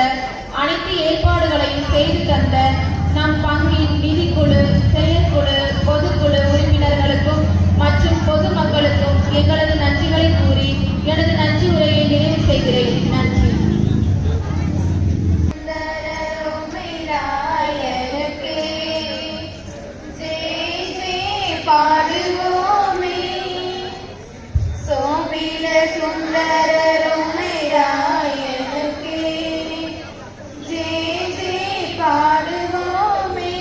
அனைத்து ஏற்பாடுகளையும் செய்து தந்த நம் பங்கின் நிதிக்குழு, செயற்குழு, பொதுக்குழு உறுப்பினர்களுக்கும் மற்றும் பொதுமக்களுக்கும் எங்களது நன்றிகளை கூறி எனது நன்றி உரையை நிறைவு செய்கிறேன். நன்றி. பாடுவோமே சோபில சுந்தர ராயனுக்கே ஜெய ஜெய பாடுவோமே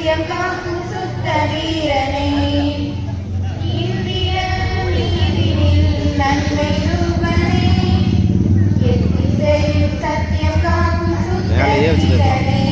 சத்தியம் காக்கும் சுத்த வீரனே இந்திய நீதியில் நன்மை ரூபனே எத்திசையும் சத்தியம் காக்கும் சுத்த வீரனே